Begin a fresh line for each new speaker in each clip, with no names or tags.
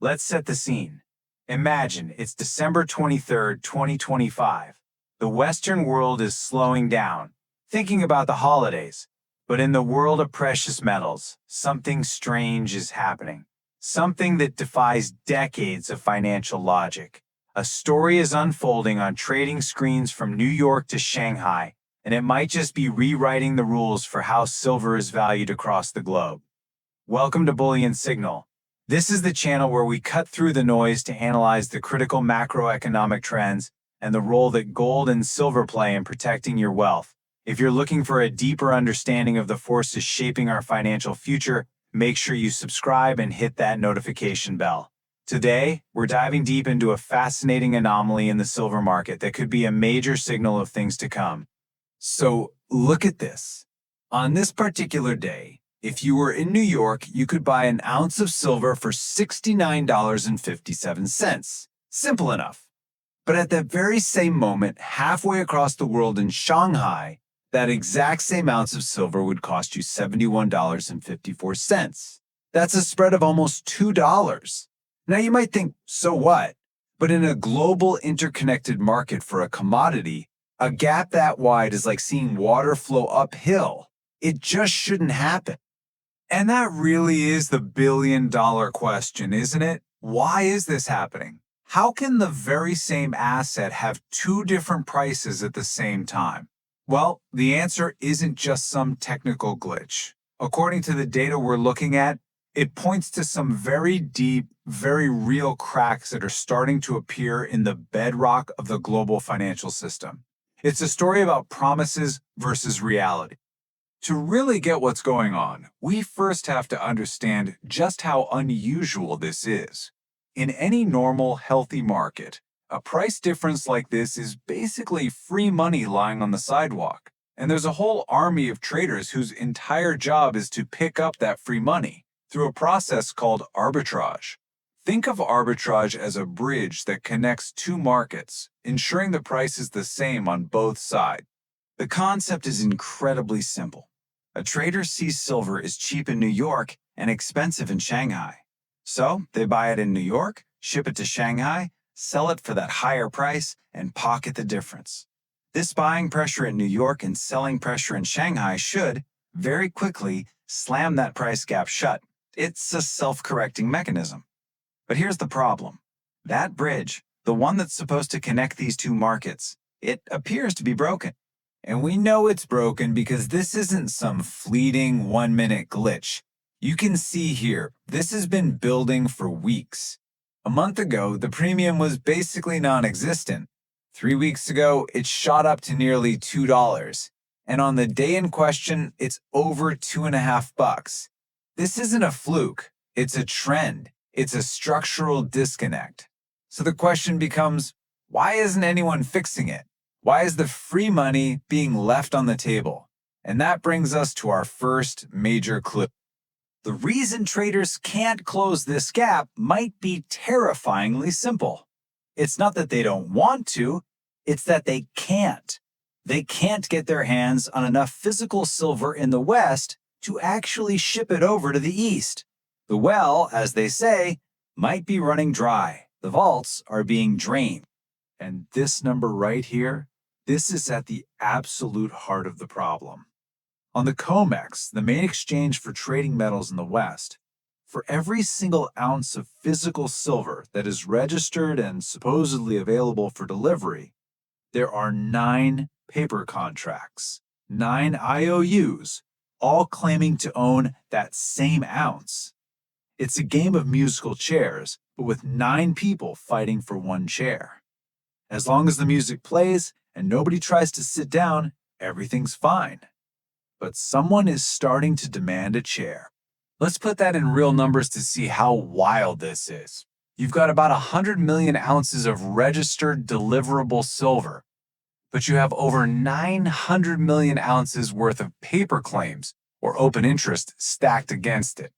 Let's set the scene. Imagine it's December 23rd, 2025. The Western world is slowing down, thinking about the holidays. But in the world of precious metals, something strange is happening. Something that defies decades of financial logic. A story is unfolding on trading screens from New York to Shanghai, and it might just be rewriting the rules for how silver is valued across the globe. Welcome to Bullion Signal. This is the channel where we cut through the noise to analyze the critical macroeconomic trends and the role that gold and silver play in protecting your wealth. If you're looking for a deeper understanding of the forces shaping our financial future, make sure you subscribe and hit that notification bell. Today, we're diving deep into a fascinating anomaly in the silver market that could be a major signal of things to come. So, look at this. On this particular day, if you were in New York, you could buy an ounce of silver for $69.57. Simple enough. But at that very same moment, halfway across the world in Shanghai, that exact same ounce of silver would cost you $71.54. That's a spread of almost $2. Now you might think, so what? But in a global interconnected market for a commodity, a gap that wide is like seeing water flow uphill. It just shouldn't happen. And that really is the billion-dollar question, isn't it? Why is this happening? How can the very same asset have two different prices at the same time? Well, the answer isn't just some technical glitch. According to the data we're looking at, it points to some very deep, very real cracks that are starting to appear in the bedrock of the global financial system. It's a story about promises versus reality. To really get what's going on, we first have to understand just how unusual this is. In any normal, healthy market, a price difference like this is basically free money lying on the sidewalk. And there's a whole army of traders whose entire job is to pick up that free money through a process called arbitrage. Think of arbitrage as a bridge that connects two markets, ensuring the price is the same on both sides. The concept is incredibly simple. A trader sees silver is cheap in New York and expensive in Shanghai. So they buy it in New York, ship it to Shanghai, sell it for that higher price, and pocket the difference. This buying pressure in New York and selling pressure in Shanghai should, very quickly, slam that price gap shut. It's a self-correcting mechanism. But here's the problem. That bridge, the one that's supposed to connect these two markets, it appears to be broken. And we know it's broken because this isn't some fleeting one-minute glitch. You can see here, this has been building for weeks. A month ago, the premium was basically non-existent. 3 weeks ago, it shot up to nearly $2. And on the day in question, it's over $2.50. This isn't a fluke. It's a trend. It's a structural disconnect. So the question becomes, why isn't anyone fixing it? Why is the free money being left on the table? And that brings us to our first major clue. The reason traders can't close this gap might be terrifyingly simple. It's not that they don't want to, it's that they can't. They can't get their hands on enough physical silver in the West to actually ship it over to the East. The well, as they say, might be running dry. The vaults are being drained. And this number right here, this is at the absolute heart of the problem. On the COMEX, the main exchange for trading metals in the West, for every single ounce of physical silver that is registered and supposedly available for delivery, there are 9 paper contracts, 9 IOUs, all claiming to own that same ounce. It's a game of musical chairs, but with 9 people fighting for one chair. As long as the music plays and nobody tries to sit down, everything's fine. But someone is starting to demand a chair. Let's put that in real numbers to see how wild this is. You've got about 100 million ounces of registered deliverable silver, but you have over 900 million ounces worth of paper claims or open interest stacked against it.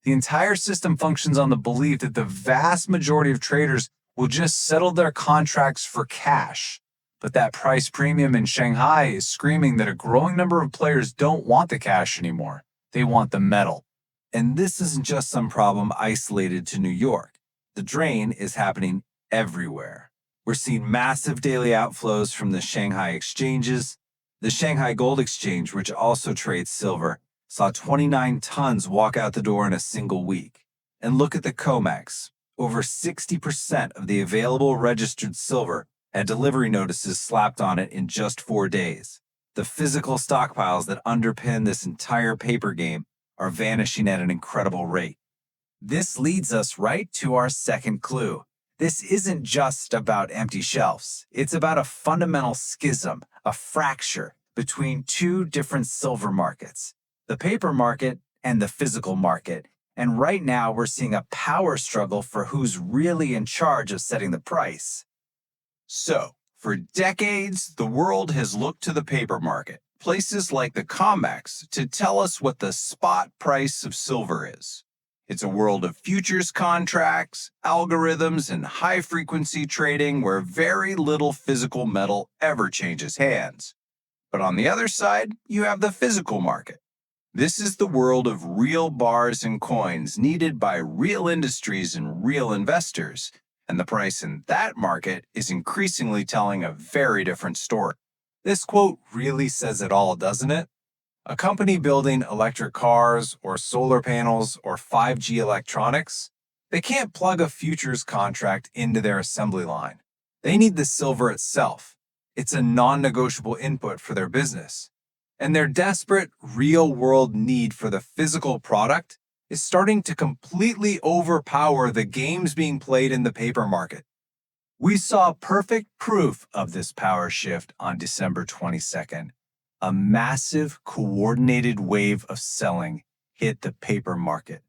The entire system functions on the belief that the vast majority of traders will just settle their contracts for cash. But that price premium in Shanghai is screaming that a growing number of players don't want the cash anymore. They want the metal. And this isn't just some problem isolated to New York. The drain is happening everywhere. We're seeing massive daily outflows from the Shanghai exchanges. The Shanghai Gold Exchange, which also trades silver, saw 29 tons walk out the door in a single week. And look at the COMEX. Over 60% of the available registered silver had delivery notices slapped on it in just 4 days. The physical stockpiles that underpin this entire paper game are vanishing at an incredible rate. This leads us right to our second clue. This isn't just about empty shelves. It's about a fundamental schism, a fracture between two different silver markets, the paper market and the physical market. And right now we're seeing a power struggle for who's really in charge of setting the price. So, for decades, the world has looked to the paper market, places like the COMEX, to tell us what the spot price of silver is. It's a world of futures contracts, algorithms, and high-frequency trading where very little physical metal ever changes hands. But on the other side, you have the physical market. This is the world of real bars and coins needed by real industries and real investors, and the price in that market is increasingly telling a very different story. This quote really says it all, doesn't it? A company building electric cars or solar panels or 5G electronics, they can't plug a futures contract into their assembly line. They need the silver itself. It's a non-negotiable input for their business. And their desperate, real-world need for the physical product is starting to completely overpower the games being played in the paper market. We saw perfect proof of this power shift on December 22nd. A massive, coordinated wave of selling hit the paper market.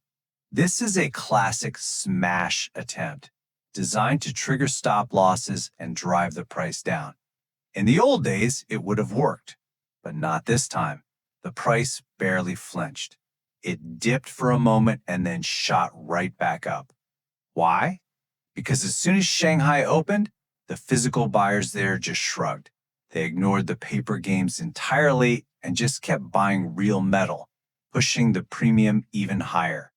This is a classic smash attempt, designed to trigger stop losses and drive the price down. In the old days, it would have worked, but not this time. The price barely flinched. It dipped for a moment and then shot right back up. Why? Because as soon as Shanghai opened, the physical buyers there just shrugged. They ignored the paper games entirely and just kept buying real metal, pushing the premium even higher.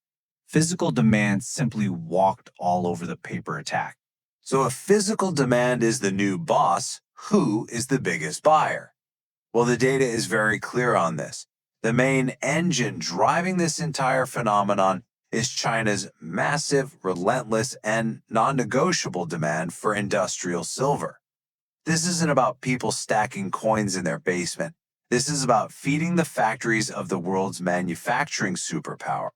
Physical demand simply walked all over the paper attack. So if physical demand is the new boss, who is the biggest buyer? Well, the data is very clear on this. The main engine driving this entire phenomenon is China's massive, relentless, and non-negotiable demand for industrial silver. This isn't about people stacking coins in their basement. This is about feeding the factories of the world's manufacturing superpower.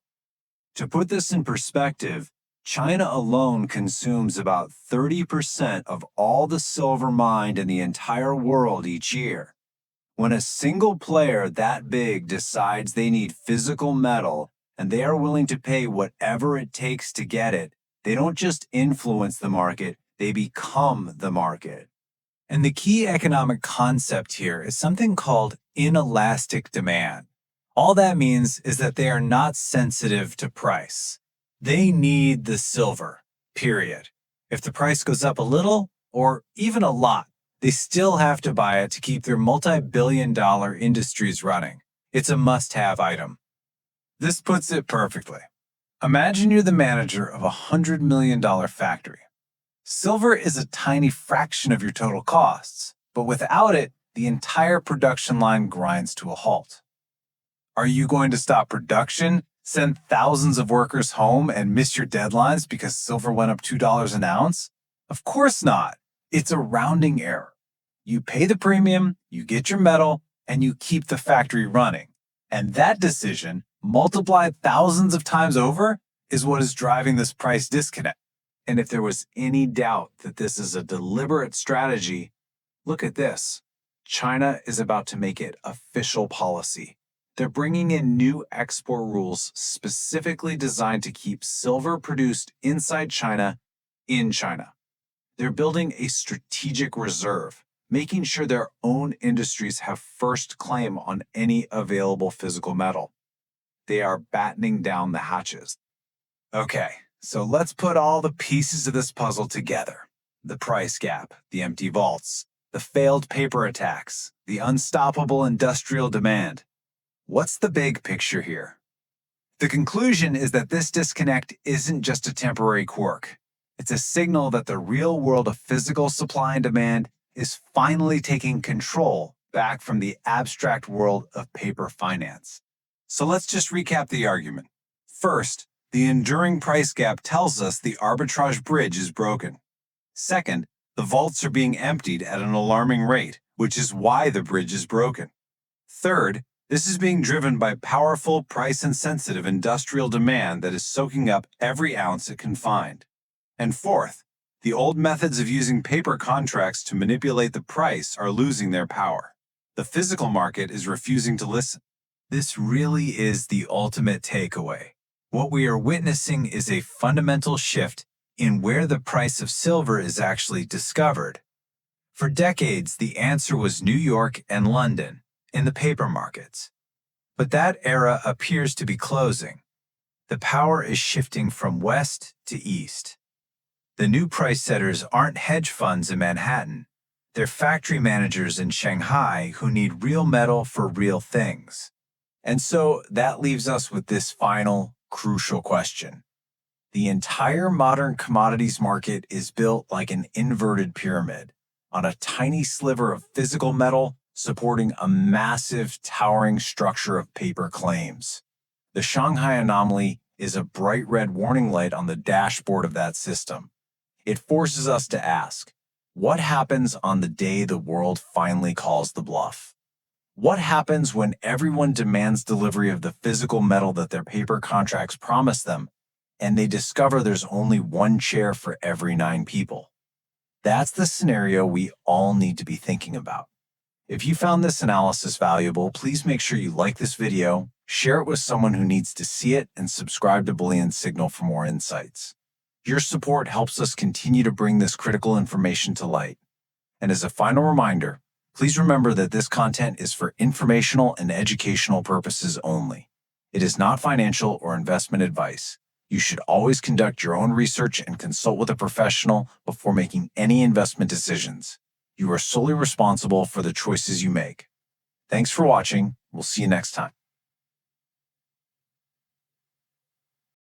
To put this in perspective, China alone consumes about 30% of all the silver mined in the entire world each year. When a single player that big decides they need physical metal and they are willing to pay whatever it takes to get it, they don't just influence the market, they become the market. And the key economic concept here is something called inelastic demand. All that means is that they are not sensitive to price. They need the silver, period. If the price goes up a little, or even a lot, they still have to buy it to keep their multi-billion-dollar industries running. It's a must-have item. This puts it perfectly. Imagine you're the manager of a $100 million factory. Silver is a tiny fraction of your total costs, but without it, the entire production line grinds to a halt. Are you going to stop production, send thousands of workers home, and miss your deadlines because silver went up $2 an ounce? Of course not. It's a rounding error. You pay the premium, you get your metal, and you keep the factory running. And that decision, multiplied thousands of times over, is what is driving this price disconnect. And if there was any doubt that this is a deliberate strategy, look at this. China is about to make it official policy. They're bringing in new export rules specifically designed to keep silver produced inside China in China. They're building a strategic reserve, making sure their own industries have first claim on any available physical metal. They are battening down the hatches. Okay, so let's put all the pieces of this puzzle together. The price gap, the empty vaults, the failed paper attacks, the unstoppable industrial demand. What's the big picture here? The conclusion is that this disconnect isn't just a temporary quirk. It's a signal that the real world of physical supply and demand is finally taking control back from the abstract world of paper finance. So let's just recap the argument. First, the enduring price gap tells us the arbitrage bridge is broken. Second, the vaults are being emptied at an alarming rate, which is why the bridge is broken. Third, this is being driven by powerful, price-insensitive industrial demand that is soaking up every ounce it can find. And fourth, the old methods of using paper contracts to manipulate the price are losing their power. The physical market is refusing to listen. This really is the ultimate takeaway. What we are witnessing is a fundamental shift in where the price of silver is actually discovered. For decades, the answer was New York and London in the paper markets. But that era appears to be closing. The power is shifting from west to east. The new price setters aren't hedge funds in Manhattan. They're factory managers in Shanghai who need real metal for real things. And so that leaves us with this final, crucial question. The entire modern commodities market is built like an inverted pyramid, on a tiny sliver of physical metal supporting a massive, towering structure of paper claims. The Shanghai anomaly is a bright red warning light on the dashboard of that system. It forces us to ask, what happens on the day the world finally calls the bluff? What happens when everyone demands delivery of the physical metal that their paper contracts promise them, and they discover there's only one chair for every 9 people? That's the scenario we all need to be thinking about. If you found this analysis valuable, please make sure you like this video, share it with someone who needs to see it, and subscribe to Bullion Signal for more insights. Your support helps us continue to bring this critical information to light. And as a final reminder, please remember that this content is for informational and educational purposes only. It is not financial or investment advice. You should always conduct your own research and consult with a professional before making any investment decisions. You are solely responsible for the choices you make. Thanks for watching. We'll see you next time.